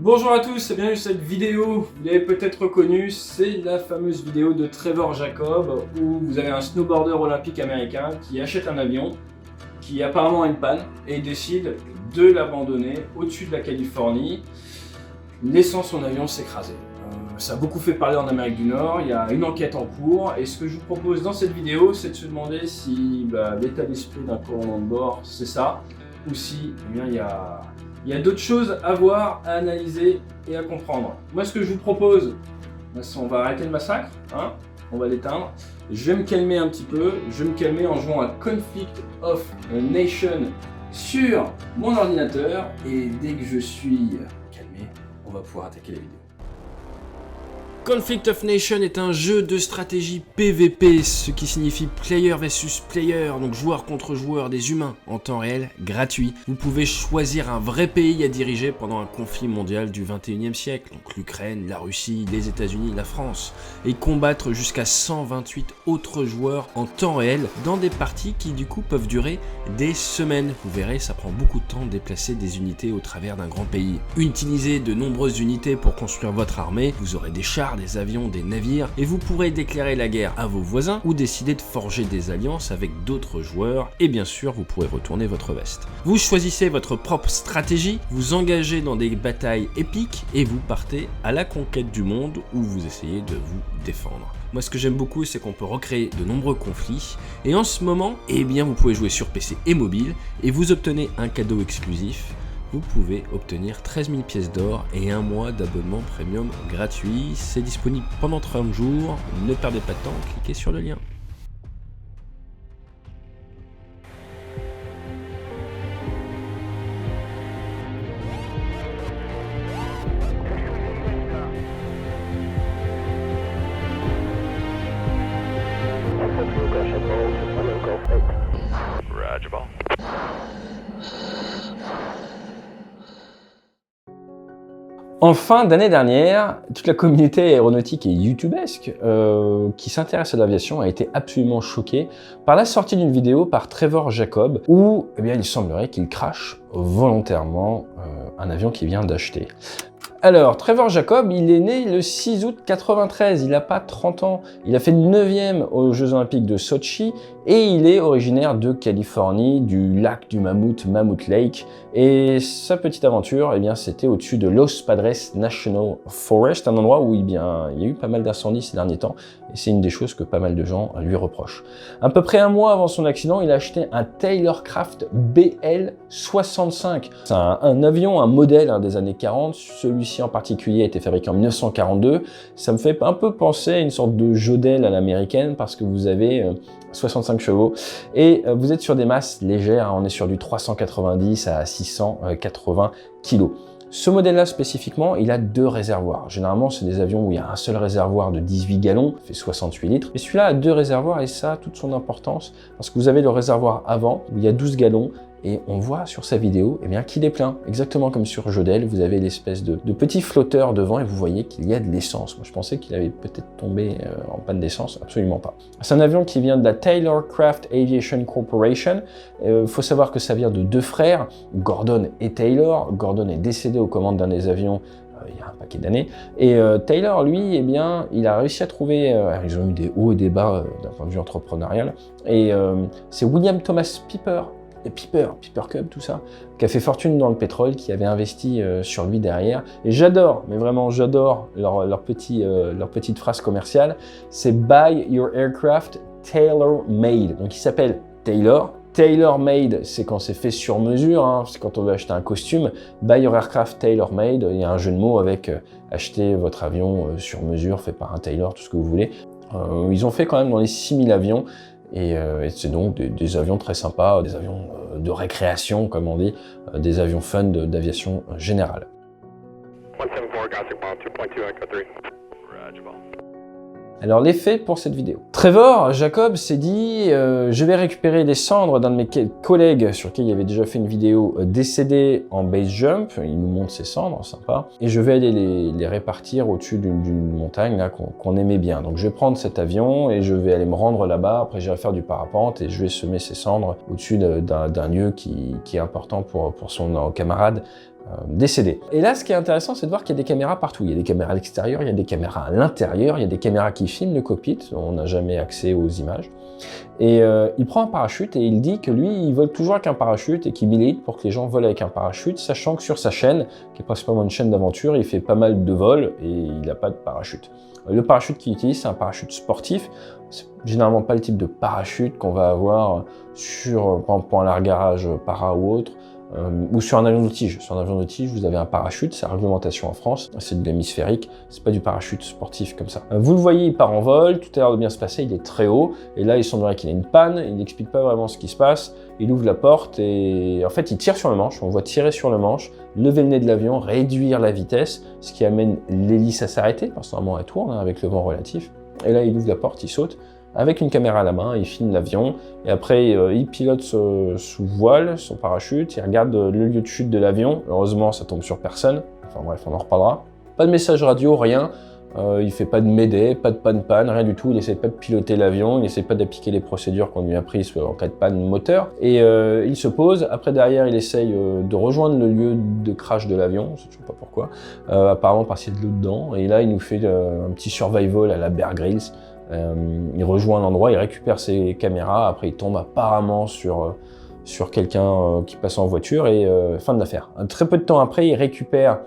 Bonjour à tous et bienvenue sur cette vidéo. Vous l'avez peut-être reconnue, c'est la fameuse vidéo de Trevor Jacob où vous avez un snowboarder olympique américain qui achète un avion qui apparemment a une panne et décide de l'abandonner au-dessus de la Californie, laissant son avion s'écraser. Ça a beaucoup fait parler en Amérique du Nord, il y a une enquête en cours et ce que je vous propose dans cette vidéo, c'est de se demander si l'état d'esprit d'un commandant de bord, c'est ça, ou si il y a d'autres choses à voir, à analyser et à comprendre. Moi, ce que je vous propose, on va arrêter le massacre, hein, on va l'éteindre. Je vais me calmer un petit peu, je vais me calmer en jouant à Conflict of Nations sur mon ordinateur et dès que je suis calmé, on va pouvoir attaquer la vidéo. Conflict of Nations est un jeu de stratégie PVP, ce qui signifie player versus player, donc joueur contre joueur, des humains en temps réel, gratuit. Vous pouvez choisir un vrai pays à diriger pendant un conflit mondial du 21e siècle, donc l'Ukraine, la Russie, les États-Unis, la France, et combattre jusqu'à 128 autres joueurs en temps réel dans des parties qui du coup peuvent durer des semaines. Vous verrez, ça prend beaucoup de temps de déplacer des unités au travers d'un grand pays. Utilisez de nombreuses unités pour construire votre armée, vous aurez des chars, des avions, des navires, et vous pourrez déclarer la guerre à vos voisins ou décider de forger des alliances avec d'autres joueurs, et bien sûr vous pourrez retourner votre veste. Vous choisissez votre propre stratégie, vous engagez dans des batailles épiques et vous partez à la conquête du monde où vous essayez de vous défendre. Moi, ce que j'aime beaucoup, c'est qu'on peut recréer de nombreux conflits. Et en ce moment, eh bien, vous pouvez jouer sur PC et mobile et vous obtenez un cadeau exclusif. Vous pouvez obtenir 13 000 pièces d'or et un mois d'abonnement premium gratuit. C'est disponible pendant 30 jours. Ne perdez pas de temps, cliquez sur le lien. En fin d'année dernière, toute la communauté aéronautique et youtubesque qui s'intéresse à l'aviation a été absolument choquée par la sortie d'une vidéo par Trevor Jacob où il semblerait qu'il crache volontairement un avion qu'il vient d'acheter. Alors, Trevor Jacob, il est né le 6 août 93, il n'a pas 30 ans, il a fait 9e aux Jeux Olympiques de Sochi et il est originaire de Californie, du lac du Mammouth, Mammoth Lake, et sa petite aventure, c'était au-dessus de Los Padres National Forest, un endroit où il y a eu pas mal d'incendies ces derniers temps, et c'est une des choses que pas mal de gens lui reprochent. À peu près un mois avant son accident, il a acheté un Taylorcraft BL-65. C'est un avion, un modèle des années 40, celui-ci en particulier a été fabriqué en 1942. Ça me fait un peu penser à une sorte de Jodel à l'américaine parce que vous avez 65 chevaux et vous êtes sur des masses légères, on est sur du 390 à 680 kg. Ce modèle-là spécifiquement, il a 2 réservoirs. Généralement, c'est des avions où il y a un seul réservoir de 18 gallons, ça fait 68 litres. Mais celui-là a 2 réservoirs et ça a toute son importance parce que vous avez le réservoir avant où il y a 12 gallons et on voit sur sa vidéo qu'il est plein. Exactement comme sur Jodel, vous avez l'espèce de petit flotteur devant et vous voyez qu'il y a de l'essence. Moi, je pensais qu'il avait peut-être tombé en panne d'essence, absolument pas. C'est un avion qui vient de la Taylorcraft Aviation Corporation. Faut savoir que ça vient de 2 frères, Gordon et Taylor. Gordon est décédé aux commandes d'un des avions il y a un paquet d'années. Et Taylor, lui, il a réussi à trouver, ils ont eu des hauts et des bas d'un point de vue entrepreneurial. Et c'est William Thomas Piper Cub, tout ça, qui a fait fortune dans le pétrole, qui avait investi sur lui derrière. Et j'adore, mais vraiment j'adore leur petite phrase commerciale, c'est « Buy your aircraft tailor-made ». Donc il s'appelle Taylor. Tailor-made, c'est quand c'est fait sur mesure, c'est quand on veut acheter un costume. Buy your aircraft tailor-made, il y a un jeu de mots avec acheter votre avion sur mesure, fait par un tailor, tout ce que vous voulez. Ils ont fait quand même dans les 6000 avions, et c'est donc des avions très sympas, des avions de récréation, comme on dit, des avions fun d'aviation générale. 174, Gossip Bomb, 2.2, Echo 3. Roger, ball. Alors l'effet pour cette vidéo. Trevor Jacob s'est dit je vais récupérer les cendres d'un de mes collègues sur qui il avait déjà fait une vidéo décédé en base jump, il nous montre ses cendres, sympa, et je vais aller les répartir au-dessus d'une montagne là qu'on aimait bien. Donc je vais prendre cet avion et je vais aller me rendre là-bas, après j'irai faire du parapente et je vais semer ces cendres au-dessus d'un lieu qui est important pour son camarade décédé. Et là, ce qui est intéressant, c'est de voir qu'il y a des caméras partout. Il y a des caméras à l'extérieur, il y a des caméras à l'intérieur, il y a des caméras qui filment le cockpit, on n'a jamais accès aux images. Et il prend un parachute et il dit que lui, il vole toujours avec un parachute et qu'il milite pour que les gens volent avec un parachute, sachant que sur sa chaîne, qui est principalement une chaîne d'aventure, il fait pas mal de vols et il n'a pas de parachute. Le parachute qu'il utilise, c'est un parachute sportif. C'est généralement pas le type de parachute qu'on va avoir sur, par exemple, pour un largage para ou autre, ou sur un avion de tige. Sur un avion de tige, vous avez un parachute, c'est la réglementation en France, c'est de l'hémisphérique, c'est pas du parachute sportif comme ça. Vous le voyez, il part en vol, tout a l'air de bien se passer, il est très haut, et là il semblerait qu'il ait une panne, il n'explique pas vraiment ce qui se passe, il ouvre la porte et en fait il tire sur le manche, on voit tirer sur le manche, lever le nez de l'avion, réduire la vitesse, ce qui amène l'hélice à s'arrêter, parce que normalement elle tourne avec le vent relatif, et là il ouvre la porte, il saute, avec une caméra à la main, il filme l'avion, et après il pilote sous voile, son parachute, il regarde le lieu de chute de l'avion, heureusement ça tombe sur personne, enfin bref, on en reparlera. Pas de message radio, rien, il fait pas de mayday, pas de panne, rien du tout, il essaie pas de piloter l'avion, il essaie pas d'appliquer les procédures qu'on lui a prises en cas de panne moteur, et il se pose, après derrière il essaye de rejoindre le lieu de crash de l'avion, je sais pas pourquoi, apparemment parce qu'il y a de l'eau dedans, et là il nous fait un petit survival à la Bear Grylls. Il rejoint un endroit, il récupère ses caméras, après il tombe apparemment sur quelqu'un qui passe en voiture et fin de l'affaire. Très peu de temps après, il récupère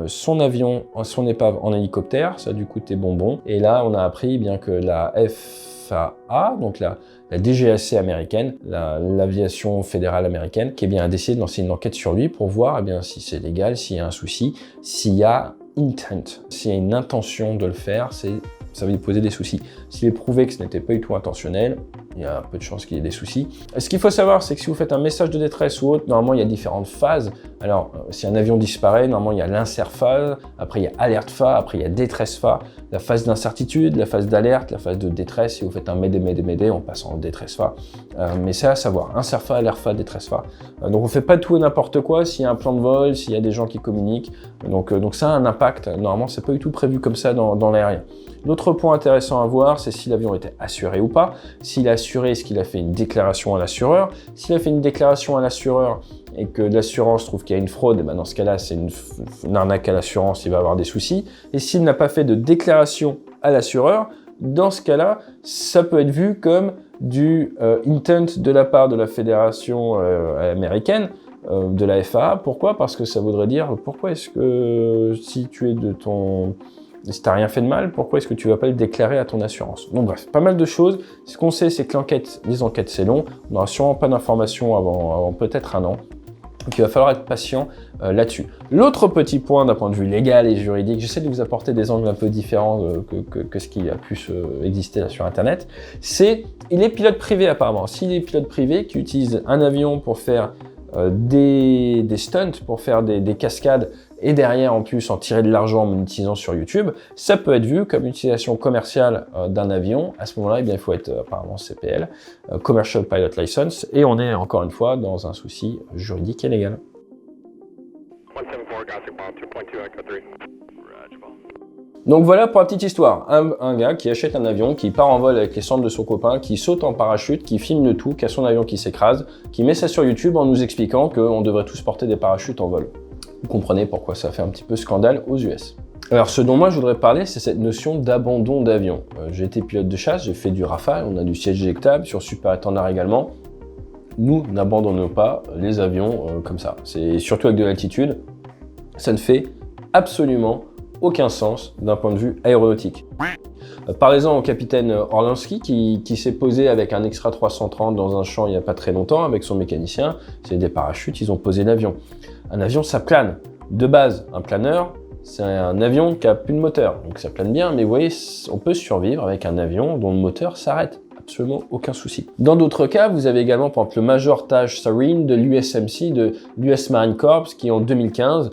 son avion, son épave en hélicoptère, ça a dû coûter bonbon. Et là, on a appris bien que la FAA, donc la DGAC américaine, l'aviation fédérale américaine, qui a décidé de lancer une enquête sur lui pour voir si c'est légal, s'il y a un souci, s'il y a intent, s'il y a une intention de le faire, ça va lui poser des soucis. S'il est prouvé que ce n'était pas du tout intentionnel, il y a peu de chances qu'il y ait des soucis. Ce qu'il faut savoir, c'est que si vous faites un message de détresse ou autre, normalement il y a différentes phases. Alors, si un avion disparaît, normalement il y a l'insert phase, après il y a alerte phase, après il y a détresse phase, la phase d'incertitude, la phase d'alerte, la phase de détresse. Si vous faites un mayday, on passe en détresse phase. Mais c'est à savoir, insert phase, alerte phase, détresse phase. Donc on fait pas tout et n'importe quoi, s'il y a un plan de vol, s'il y a des gens qui communiquent. Donc ça a un impact. Normalement, c'est pas du tout prévu comme ça dans l'aérien. L'autre point intéressant à voir, c'est si l'avion était assuré ou pas. S'il est assuré, est-ce qu'il a fait une déclaration à l'assureur? S'il a fait une déclaration à l'assureur et que l'assurance trouve qu'il y a une fraude, et dans ce cas-là, c'est une arnaque à l'assurance, il va avoir des soucis. Et s'il n'a pas fait de déclaration à l'assureur, dans ce cas-là, ça peut être vu comme du intent de la part de la fédération américaine, de la FAA. Pourquoi? Parce que ça voudrait dire, pourquoi est-ce que si tu es si tu n'as rien fait de mal, pourquoi est-ce que tu ne vas pas le déclarer à ton assurance? Donc bref, pas mal de choses. Ce qu'on sait, c'est que les enquêtes, c'est long. On n'aura sûrement pas d'informations avant peut-être 1 an. Donc il va falloir être patient là-dessus. L'autre petit point d'un point de vue légal et juridique, j'essaie de vous apporter des angles un peu différents que ce qui a pu exister là sur Internet, il est pilote privé apparemment. S'il est pilote privé qui utilise un avion pour faire des stunts, pour faire des cascades, et derrière en plus en tirer de l'argent en monétisant sur YouTube, ça peut être vu comme utilisation commerciale d'un avion. À ce moment-là, il faut être apparemment CPL, Commercial Pilot License, et on est encore une fois dans un souci juridique et légal. Donc voilà pour la petite histoire, un gars qui achète un avion, qui part en vol avec les cendres de son copain, qui saute en parachute, qui filme le tout, qui a son avion qui s'écrase, qui met ça sur YouTube en nous expliquant qu'on devrait tous porter des parachutes en vol. Vous comprenez pourquoi ça fait un petit peu scandale aux US. Alors ce dont moi je voudrais parler, c'est cette notion d'abandon d'avion. J'ai été pilote de chasse, j'ai fait du Rafale, on a du siège éjectable, sur Super Étendard également. Nous n'abandonnons pas les avions comme ça. C'est surtout avec de l'altitude, ça ne fait absolument aucun sens d'un point de vue aéronautique. Parlez-en au capitaine Orlansky qui s'est posé avec un Extra 330 dans un champ il n'y a pas très longtemps avec son mécanicien. C'est des parachutes, ils ont posé l'avion. Un avion, ça plane. De base, un planeur, c'est un avion qui n'a plus de moteur. Donc ça plane bien, mais vous voyez, on peut survivre avec un avion dont le moteur s'arrête. Absolument aucun souci. Dans d'autres cas, vous avez également par exemple le Major Taj Sareen de l'USMC, de l'US Marine Corps, qui en 2015,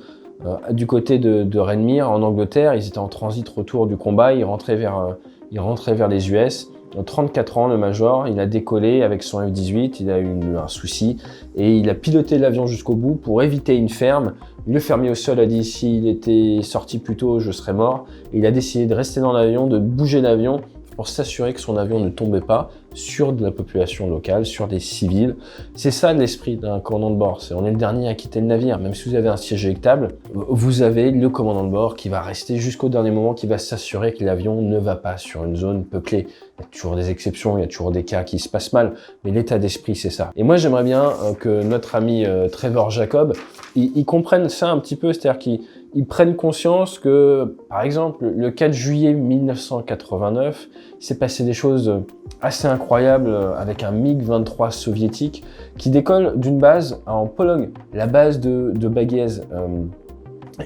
du côté de Renmire, en Angleterre, ils étaient en transit retour du combat, ils rentraient vers les US. 34 ans, le Major, il a décollé avec son F-18, il a eu un souci et il a piloté l'avion jusqu'au bout pour éviter une ferme. Le fermier au sol a dit s'il était sorti plus tôt, je serais mort. Et il a décidé de rester dans l'avion, de bouger l'avion pour s'assurer que son avion ne tombait pas. sur de la population locale, sur des civils. C'est ça l'esprit d'un commandant de bord, on est le dernier à quitter le navire. Même si vous avez un siège éjectable, vous avez le commandant de bord qui va rester jusqu'au dernier moment, qui va s'assurer que l'avion ne va pas sur une zone peuplée. Il y a toujours des exceptions, il y a toujours des cas qui se passent mal, mais l'état d'esprit, c'est ça. Et moi, j'aimerais bien que notre ami Trevor Jacob, il comprenne ça un petit peu, c'est-à-dire qu'ils prennent conscience que, par exemple, le 4 juillet 1989, il s'est passé des choses assez incroyables avec un MiG-23 soviétique qui décolle d'une base en Pologne, la base de Bagiez,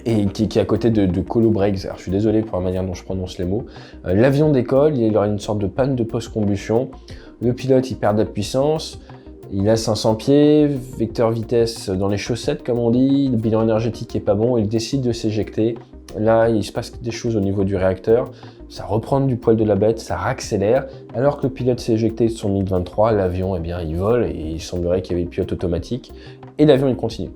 et qui est à côté de Kolobrzeg. Alors, je suis désolé pour la manière dont je prononce les mots. L'avion décolle, il aura une sorte de panne de post-combustion. Le pilote, il perd de la puissance. Il a 500 pieds, vecteur vitesse dans les chaussettes, comme on dit. Le bilan énergétique est pas bon. Il décide de s'éjecter. Là, il se passe des choses au niveau du réacteur. Ça reprend du poil de la bête, ça accélère. Alors que le pilote s'est éjecté de son MiG-23, l'avion, eh bien, il vole et il semblerait qu'il y avait le pilote automatique. Et l'avion, il continue.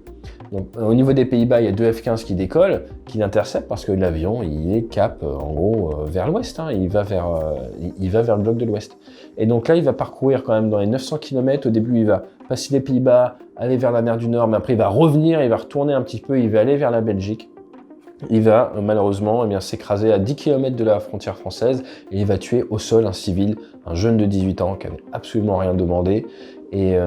Donc, au niveau des Pays-Bas, il y a 2 F-15 qui décollent, qui l'interceptent parce que l'avion, il est cap, en gros, vers l'ouest. Hein. Il va vers le bloc de l'ouest. Et donc là, il va parcourir quand même dans les 900 km. Au début, il va passer les Pays-Bas, aller vers la mer du Nord, mais après, il va revenir, il va retourner un petit peu, il va aller vers la Belgique. Il va malheureusement s'écraser à 10 km de la frontière française et il va tuer au sol un civil, un jeune de 18 ans qui avait absolument rien demandé. Et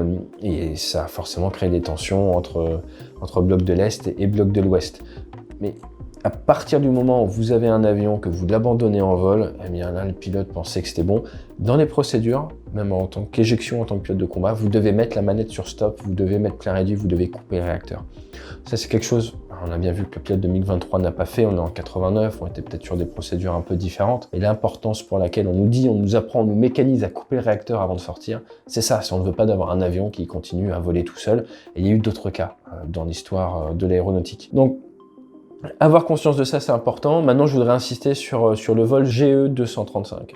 ça a forcément créé des tensions entre bloc de l'Est et bloc de l'Ouest. Mais à partir du moment où vous avez un avion, que vous l'abandonnez en vol, eh bien là, le pilote pensait que c'était bon. Dans les procédures, même en tant qu'éjection, en tant que pilote de combat, vous devez mettre la manette sur stop, vous devez mettre plein réduit, vous devez couper le réacteur. Ça, c'est quelque chose, on a bien vu que le pilote de MiG-23 n'a pas fait, on est en 89, on était peut-être sur des procédures un peu différentes. Et l'importance pour laquelle on nous dit, on nous apprend, on nous mécanise à couper le réacteur avant de sortir, c'est ça, si on ne veut pas d'avoir un avion qui continue à voler tout seul. Et il y a eu d'autres cas dans l'histoire de l'aéronautique. Donc, avoir conscience de ça, c'est important. Maintenant, je voudrais insister sur le vol GE 235.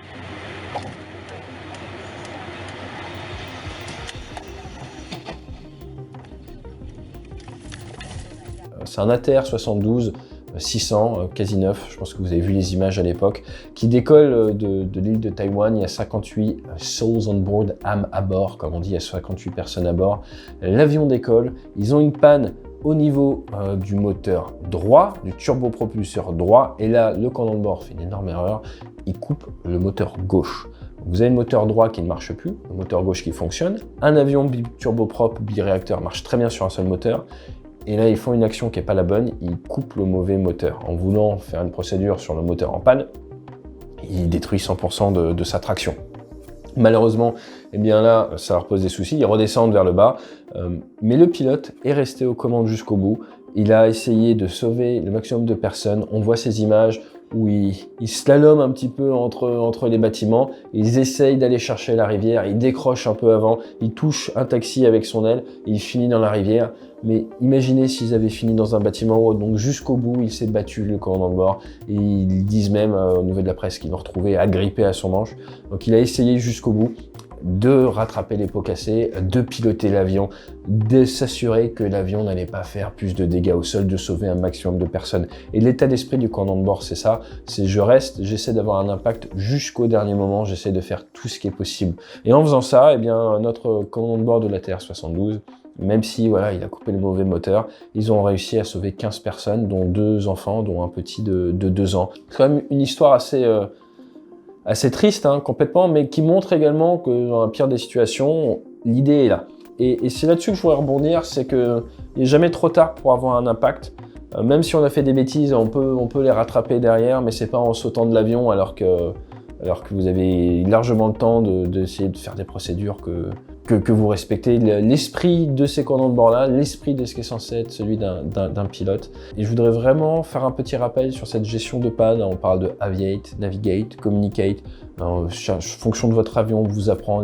C'est un ATR 72 600, quasi neuf, je pense que vous avez vu les images à l'époque, qui décolle de l'île de Taïwan. Il y a 58 souls on board, âmes à bord, comme on dit, il y a 58 personnes à bord. L'avion décolle, ils ont une panne au niveau du moteur droit, du turbopropulseur droit, et là, le commandant de bord fait une énorme erreur, il coupe le moteur gauche. Vous avez le moteur droit qui ne marche plus, le moteur gauche qui fonctionne. Un avion turboprop biréacteur marche très bien sur un seul moteur. Et là, ils font une action qui n'est pas la bonne, ils coupent le mauvais moteur. En voulant faire une procédure sur le moteur en panne, ils détruisent 100% de sa traction. Malheureusement, eh bien là, ça leur pose des soucis, ils redescendent vers le bas, mais le pilote est resté aux commandes jusqu'au bout. Il a essayé de sauver le maximum de personnes. On voit ces images où ils slaloment un petit peu entre les bâtiments, ils essayent d'aller chercher la rivière, ils décrochent un peu avant, ils touchent un taxi avec son aile, et il finit dans la rivière. Mais imaginez s'ils avaient fini dans un bâtiment haut, donc jusqu'au bout, il s'est battu, le commandant de bord, et ils disent même au niveau de la presse qu'ils l'ont retrouvé agrippé à son manche. Donc il a essayé jusqu'au bout de rattraper les pots cassés, de piloter l'avion, de s'assurer que l'avion n'allait pas faire plus de dégâts au sol, de sauver un maximum de personnes. Et l'état d'esprit du commandant de bord, c'est ça, c'est je reste, j'essaie d'avoir un impact jusqu'au dernier moment, j'essaie de faire tout ce qui est possible. Et en faisant ça, eh bien, notre commandant de bord de l'ATR 72, même si voilà, il a coupé le mauvais moteur, ils ont réussi à sauver 15 personnes, dont 2 enfants, dont un petit de 2 ans. C'est quand même une histoire assez triste, hein, complètement, mais qui montre également que dans la pire des situations, l'idée est là. Et c'est là-dessus que je voudrais rebondir, c'est qu'il n'est jamais trop tard pour avoir un impact. Même si on a fait des bêtises, on peut les rattraper derrière, mais c'est pas en sautant de l'avion alors que vous avez largement le temps d'essayer de faire des procédures que vous respectez l'esprit de ces commandants de bord-là, l'esprit de ce qui est censé être celui d'un pilote. Et je voudrais vraiment faire un petit rappel sur cette gestion de panne. On parle de aviate, navigate, communicate. En fonction de votre avion, on vous apprend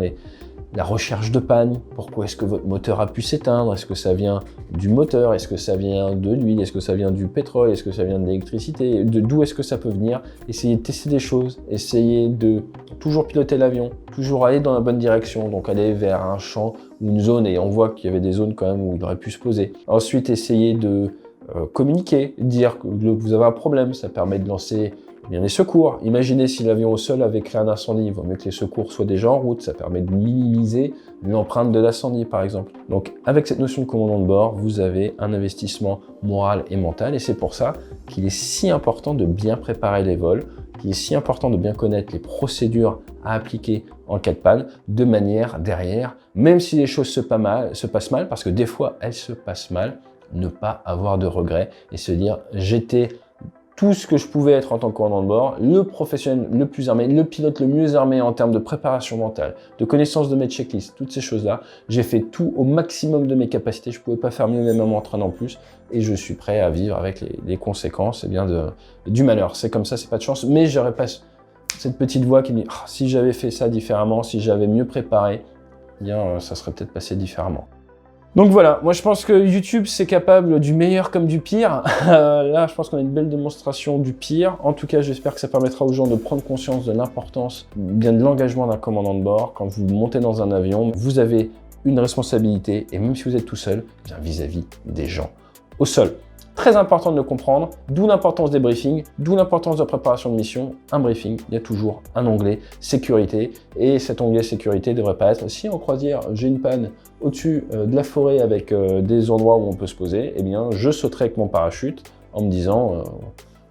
la recherche de panne. Pourquoi est-ce que votre moteur a pu s'éteindre? Est-ce que ça vient du moteur? Est-ce que ça vient de l'huile? Est-ce que ça vient du pétrole? Est-ce que ça vient de l'électricité? D'où est-ce que ça peut venir? Essayez de tester des choses. Essayez de toujours piloter l'avion. Toujours aller dans la bonne direction. Donc aller vers un champ ou une zone. Et on voit qu'il y avait des zones quand même où il aurait pu se poser. Ensuite, essayez de communiquer. Dire que vous avez un problème. Ça permet de lancer Eh bien, les secours. Imaginez si l'avion au sol avait créé un incendie. Il vaut mieux que les secours soient déjà en route. Ça permet de minimiser l'empreinte de l'incendie, par exemple. Donc, avec cette notion de commandant de bord, vous avez un investissement moral et mental. Et c'est pour ça qu'il est si important de bien préparer les vols, qu'il est si important de bien connaître les procédures à appliquer en cas de panne, de manière derrière, même si les choses se passent mal, parce que des fois, elles se passent mal, ne pas avoir de regrets et se dire « j'étais tout ce que je pouvais être en tant que commandant de bord, le professionnel le plus armé, le pilote le mieux armé en termes de préparation mentale, de connaissance de mes checklists, toutes ces choses-là. J'ai fait tout au maximum de mes capacités, je ne pouvais pas faire mieux même en m'entraînant plus et je suis prêt à vivre avec les conséquences du malheur. C'est comme ça, c'est pas de chance, mais j'aurais pas cette petite voix qui me dit oh, si j'avais fait ça différemment, si j'avais mieux préparé, eh bien, ça serait peut-être passé différemment. » Donc voilà, moi je pense que YouTube c'est capable du meilleur comme du pire. Là je pense qu'on a une belle démonstration du pire. En tout cas j'espère que ça permettra aux gens de prendre conscience de l'importance, bien de l'engagement d'un commandant de bord. Quand vous montez dans un avion, vous avez une responsabilité et même si vous êtes tout seul, bien vis-à-vis des gens au sol. Très important de le comprendre, d'où l'importance des briefings, d'où l'importance de la préparation de mission. Un briefing, il y a toujours un onglet sécurité et cet onglet sécurité ne devrait pas être si en croisière j'ai une panne au-dessus de la forêt avec des endroits où on peut se poser, eh bien je sauterai avec mon parachute en me disant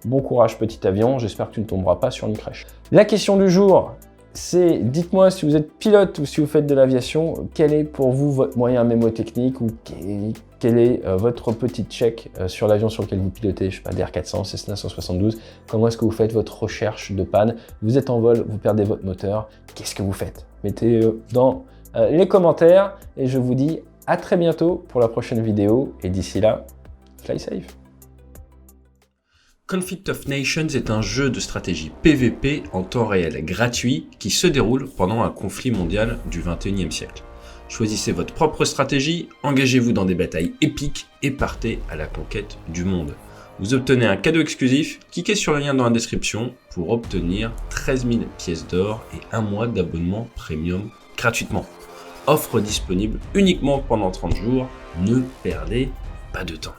bon courage petit avion, j'espère que tu ne tomberas pas sur une crèche. La question du jour, c'est dites-moi si vous êtes pilote ou si vous faites de l'aviation, quel est pour vous votre moyen mémotechnique ou quel est votre petit check sur l'avion sur lequel vous pilotez, je sais pas, DR400, Cessna 172, comment est-ce que vous faites votre recherche de panne? Vous êtes en vol, vous perdez votre moteur, qu'est-ce que vous faites? Mettez dans les commentaires et je vous dis à très bientôt pour la prochaine vidéo et d'ici là, fly safe. Conflict of Nations est un jeu de stratégie PVP en temps réel gratuit qui se déroule pendant un conflit mondial du 21e siècle. Choisissez votre propre stratégie, engagez-vous dans des batailles épiques et partez à la conquête du monde. Vous obtenez un cadeau exclusif, cliquez sur le lien dans la description pour obtenir 13 000 pièces d'or et un mois d'abonnement premium gratuitement. Offre disponible uniquement pendant 30 jours, ne perdez pas de temps.